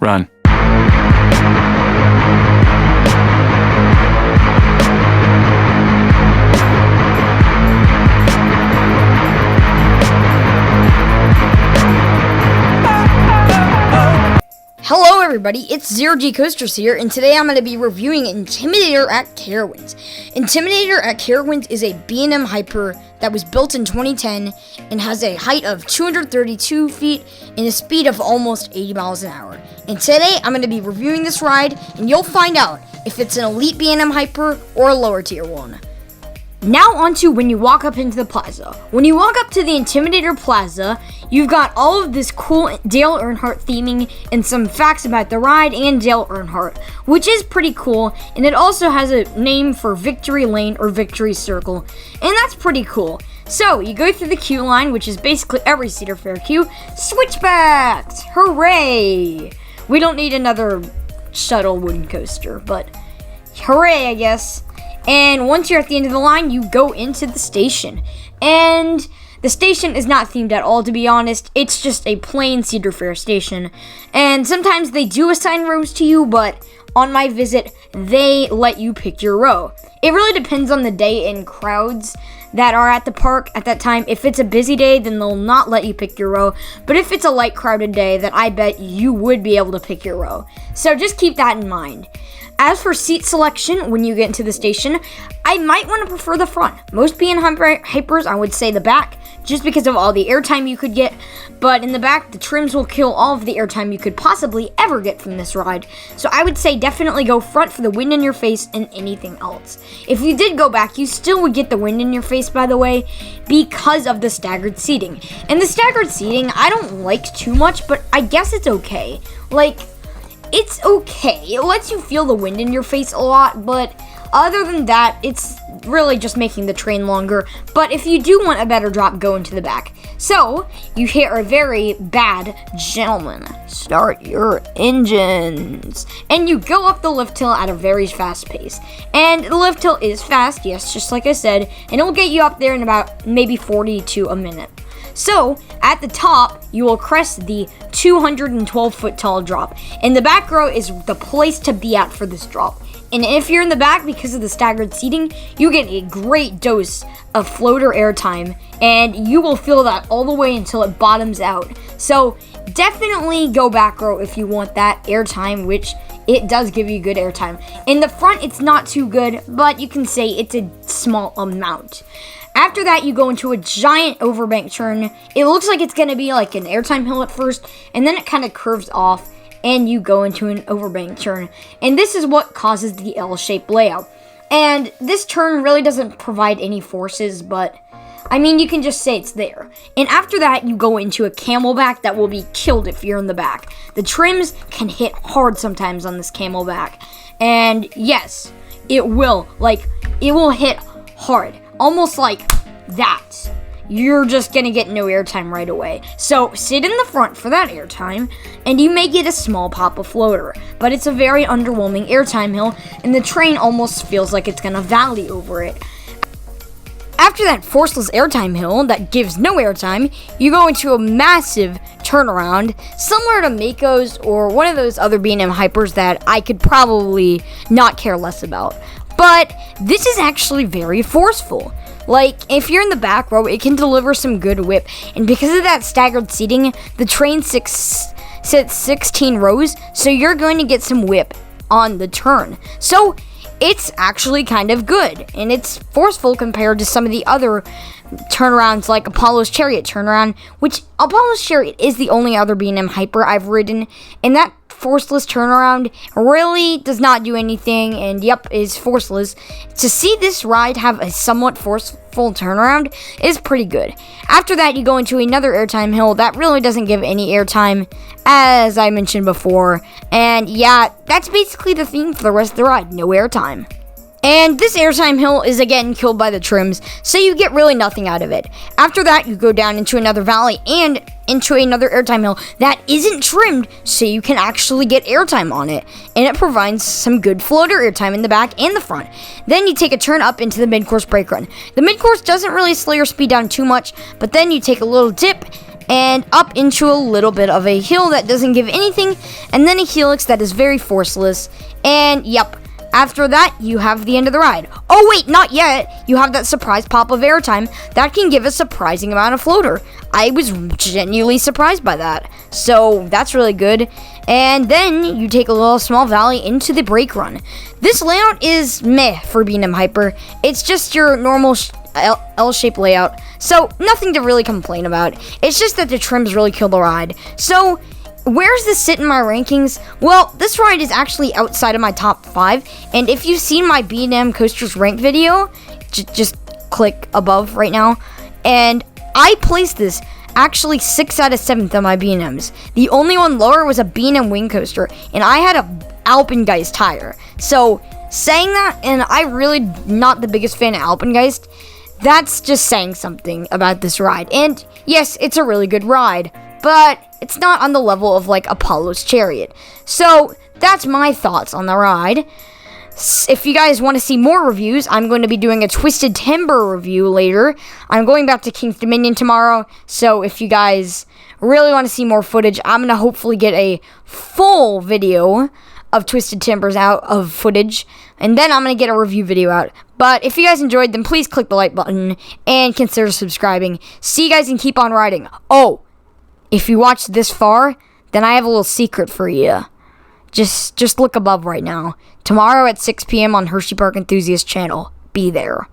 Run. Hello everybody, it's Zero G Coasters here, and today I'm going to be reviewing Intimidator at Carowinds. Intimidator at Carowinds is a B&M hyper that was built in 2010 and has a height of 232 feet and a speed of almost 80 miles an hour. And today I'm going to be reviewing this ride, and you'll find out if it's an elite B&M hyper or a lower tier one. Now on to when you walk up into the plaza. When you walk up to the Intimidator Plaza, you've got all of this cool Dale Earnhardt theming and some facts about the ride and Dale Earnhardt, which is pretty cool, and it also has a name for Victory Lane or Victory Circle, and that's pretty cool. So, you go through the queue line, which is basically every Cedar Fair queue. Switchbacks! Hooray! We don't need another shuttle wooden coaster, but hooray, I guess. And once you're at the end of the line, you go into the station. And the station is not themed at all, to be honest. It's just a plain Cedar Fair station. And sometimes they do assign rows to you, but on my visit, they let you pick your row. It really depends on the day and crowds that are at the park at that time. If it's a busy day, then they'll not let you pick your row. But if it's a light crowded day, then I bet you would be able to pick your row. So just keep that in mind. As for seat selection, when you get into the station, I might want to prefer the front. Most B&M hypers, I would say the back, just because of all the airtime you could get. But in the back, the trims will kill all of the airtime you could possibly ever get from this ride. So I would say definitely go front for the wind in your face and anything else. If you did go back, you still would get the wind in your face, by the way, because of the staggered seating. And the staggered seating, I don't like too much, but I guess it's okay. It's okay. It lets you feel the wind in your face a lot, but other than that, it's really just making the train longer. But if you do want a better drop, go into the back. So, you hear a very bad gentleman. Start your engines. And you go up the lift hill at a very fast pace. And the lift hill is fast, yes, just like I said, and it'll get you up there in about maybe 40 to a minute. So, at the top, you will crest the 212-foot tall drop. And the back row is the place to be at for this drop. And if you're in the back, because of the staggered seating, you get a great dose of floater airtime. And you will feel that all the way until it bottoms out. So, definitely go back row if you want that airtime, which it does give you good airtime. In the front, it's not too good, but you can say it's a small amount. After that, you go into a giant overbank turn. It looks like it's going to be like an airtime hill at first, and then it kind of curves off, and you go into an overbank turn. And this is what causes the L-shaped layout. And this turn really doesn't provide any forces, but I mean, you can just say it's there. And after that, you go into a camelback that will be killed if you're in the back. The trims can hit hard sometimes on this camelback. And yes, it will hit hard. Almost like that. You're just gonna get no airtime right away. So sit in the front for that airtime, and you may get a small pop of floater, but it's a very underwhelming airtime hill, and the train almost feels like it's gonna valley over it. After that forceless airtime hill that gives no airtime, you go into a massive turnaround, similar to Mako's or one of those other B&M hypers that I could probably not care less about. But this is actually very forceful. If you're in the back row, it can deliver some good whip. And because of that staggered seating, the train sits 16 rows, so you're going to get some whip on the turn. So it's actually kind of good, and it's forceful compared to some of the other turnarounds like Apollo's Chariot turnaround, which Apollo's Chariot is the only other B&M hyper I've ridden, and that forceless turnaround really does not do anything, and is forceless. To see this ride have a somewhat forceful turnaround is pretty good. After that, you go into another airtime hill that really doesn't give any airtime, as I mentioned before, and yeah, that's basically the theme for the rest of the ride, no airtime. And this airtime hill is again killed by the trims, so you get really nothing out of it. After that, you go down into another valley and into another airtime hill that isn't trimmed, so you can actually get airtime on it. And it provides some good floater airtime in the back and the front. Then you take a turn up into the mid-course brake run. The mid-course doesn't really slow your speed down too much, but then you take a little dip and up into a little bit of a hill that doesn't give anything, and then a helix that is very forceless, and yep. After that, you have the end of the ride. Oh wait, not yet. You have that surprise pop of airtime that can give a surprising amount of floater. I was genuinely surprised by that. So that's really good. And then you take a little small valley into the brake run. This layout is meh for B&M Hyper. It's just your normal L-shaped layout. So nothing to really complain about. It's just that the trims really kill the ride. So where's this sit in my rankings? Well, this ride is actually outside of my top 5, and if you've seen my B&M Coasters ranked video, just click above right now, and I placed this actually 6 out of 7th on my B&Ms. The only one lower was a B&M Wing Coaster, and I had a Alpengeist tire. So, saying that, and I really not the biggest fan of Alpengeist, that's just saying something about this ride. And yes, it's a really good ride, but it's not on the level of like Apollo's Chariot. So that's my thoughts on the ride. If you guys want to see more reviews, I'm going to be doing a Twisted Timber review later. I'm going back to King's Dominion tomorrow, so if you guys really want to see more footage, I'm going to hopefully get a full video of Twisted Timbers out of footage, and then I'm going to get a review video out. But if you guys enjoyed, then please click the like button and consider subscribing. See you guys and keep on riding. Oh, if you watched this far, then I have a little secret for you. Just look above right now. Tomorrow at 6 p.m. on Hershey Park Enthusiast channel. Be there.